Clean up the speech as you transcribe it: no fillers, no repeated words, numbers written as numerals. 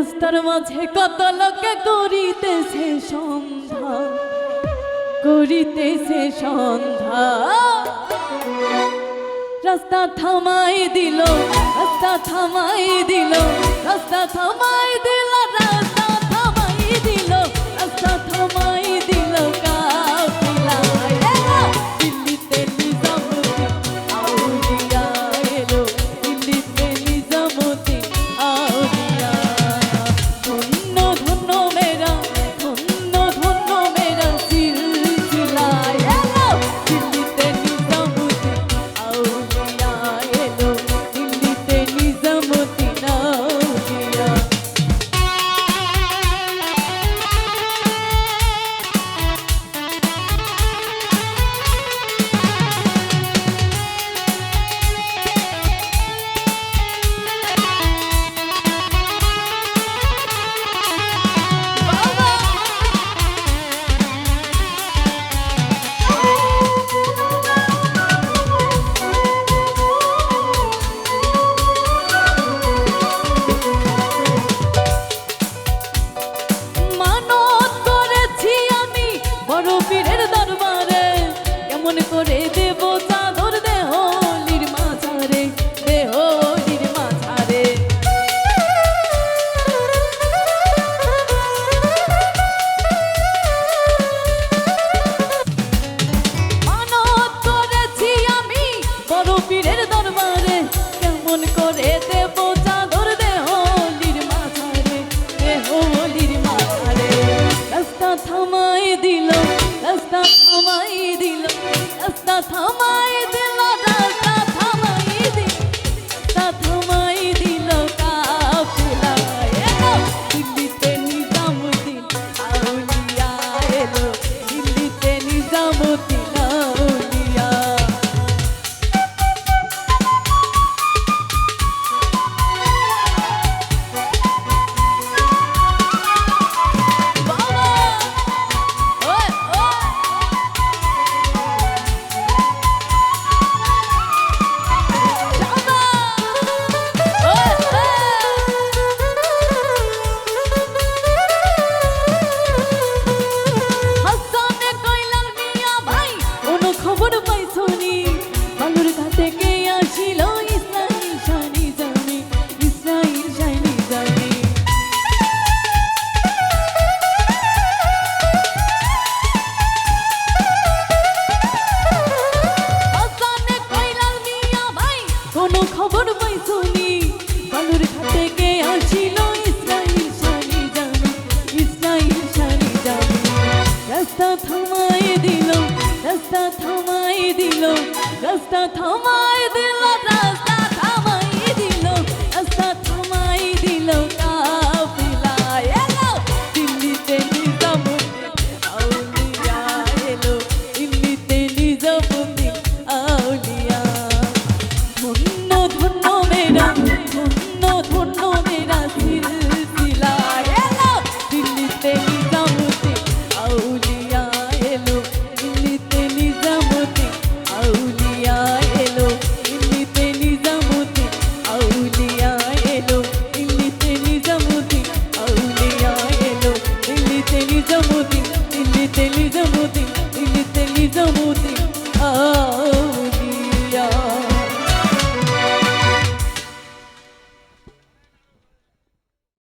রাস্তার মাঝে কত লোকে করিতেছে সন্ধ্যা, করিতেছে সন্ধ্যা। রাস্তা থামাই দিল, রাস্তা থামাই দিল, রাস্তা থামাই দিল, রাস্তা থামাই দিল, রাস্তা থামাই দিল কাফিলা। দিল্লিতে নিজামুদ্দিন আউলিয়া এলো, দিল্লিতে নিজামুদ্দিন আউলিয়া। ধন্য ধন্য মেরা, ধন্য ধন্য মেরা সিলসিলা এলো, দিল্লিতে নিজামুদ্দিন আউলিয়া এলো, দিল্লিতে নিজামুদ্দিন আউলিয়া। কেমন করে দেব চাদর দেহলির মাঝারে, দেহলির মাঝারে। মানত করেছি আমি বড় পীরের দরবারে, কেমন করে দেব চাদর দেহলির মাঝারে, দেহলির মাঝারে। রাস্তা থামাই দিল, রাস্তা থামাই দিল, রাস্তা থামাই দিল, রাস্তা থামাই দিল, রাস্তা থামাই দিল কাফিলা এলো, দিল্লিতে নিজামুদ্দিন আউলিয়া এলো, দিল্লিতে নিজামুদ্দিন আউলিয়া। খবর পাইছনি বালুর ঘাটে কে আসিল, ইসরাইল শানি জানি, ইসরাইল শানি জানি। হাসানে কইলাল মিয়া ভাই কোনো খবর পাইছনি বালুর ঘাটে কে আসিল, ইসরাইল শানি জানি, ইসরাইল শানি জানি। রাস্তা থামাই দিল, রাস্তা থামাই দিল, রাস্তা থামাই দিল।